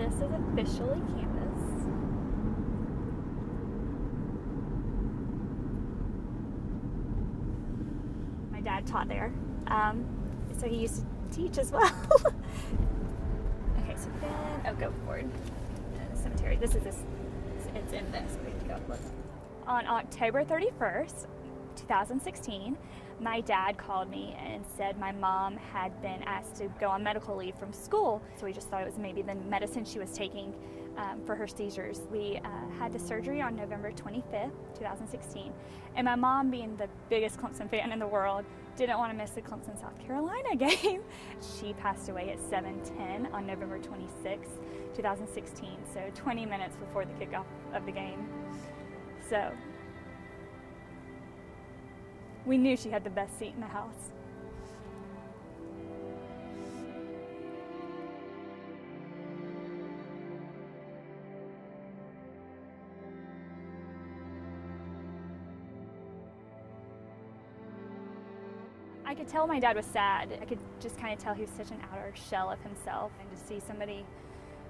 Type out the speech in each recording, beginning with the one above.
this is officially campus. My dad taught there, so he used to teach as well. Okay, so then, go forward. Cemetery. It's in this. We have to go look. On October 31st, 2016, my dad called me and said my mom had been asked to go on medical leave from school, so we just thought it was maybe the medicine she was taking for her seizures. We had the surgery on November 25th, 2016, and my mom, being the biggest Clemson fan in the world, didn't want to miss the Clemson South Carolina game. She passed away at 7:10 on November 26th, 2016, so 20 minutes before the kickoff of the game. So we knew she had the best seat in the house. I could tell my dad was sad. I could just kind of tell he was such an outer shell of himself, and to see somebody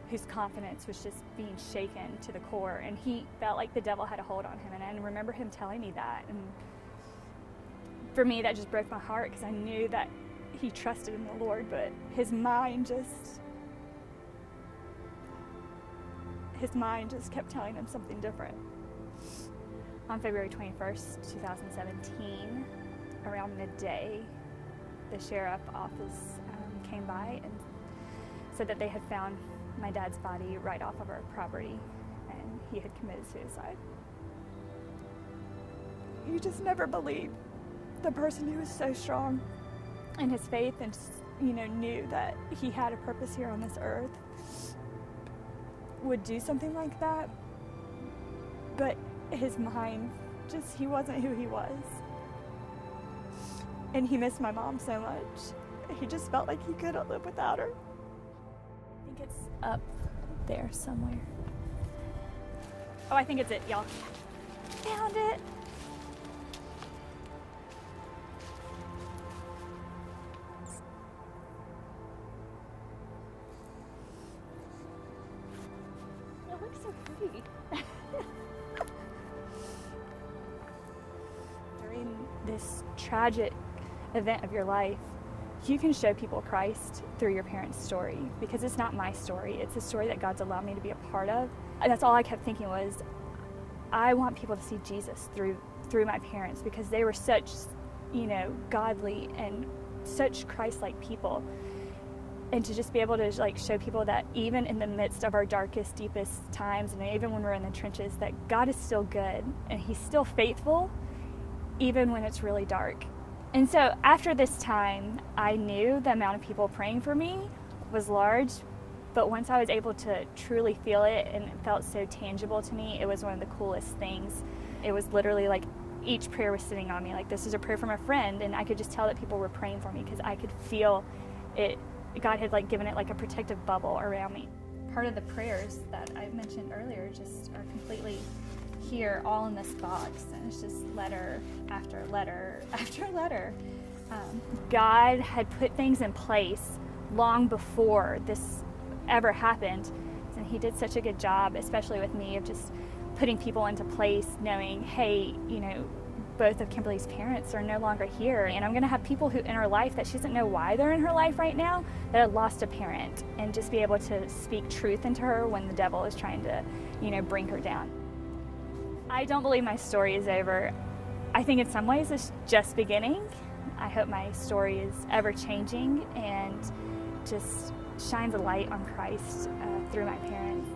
whose confidence was just being shaken to the core, and he felt like the devil had a hold on him, and I remember him telling me that, and for me that just broke my heart because I knew that he trusted in the Lord, but his mind just kept telling him something different. On February 21st, 2017, around midday, the sheriff office came by and said that they had found my dad's body right off of our property, and he had committed suicide. You just never believe the person who was so strong in his faith and knew that he had a purpose here on this earth would do something like that, but his mind he wasn't who he was, and he missed my mom so much. He just felt like he couldn't live without her. I think it's up there somewhere. Oh, I think it's it, y'all. Found it. It looks so pretty. During this tragic event of your life, you can show people Christ through your parents' story, because it's not my story. It's a story that God's allowed me to be a part of. And that's all I kept thinking was, I want people to see Jesus through my parents, because they were such, godly and such Christ-like people. And to just be able to show people that even in the midst of our darkest, deepest times, and even when we're in the trenches, that God is still good and He's still faithful, even when it's really dark. And so after this time, I knew the amount of people praying for me was large, but once I was able to truly feel it and it felt so tangible to me, it was one of the coolest things. It was literally like each prayer was sitting on me, like this is a prayer from a friend, and I could just tell that people were praying for me because I could feel it. God had given it like a protective bubble around me. Part of the prayers that I mentioned earlier just are completely here, all in this box, and it's just letter after letter after letter. God had put things in place long before this ever happened, and He did such a good job, especially with me, of just putting people into place, knowing, hey, both of Kimberly's parents are no longer here, and I'm going to have people in her life that she doesn't know why they're in her life right now, that had lost a parent, and just be able to speak truth into her when the devil is trying to, bring her down. I don't believe my story is over. I think in some ways it's just beginning. I hope my story is ever changing and just shines a light on Christ through my parents.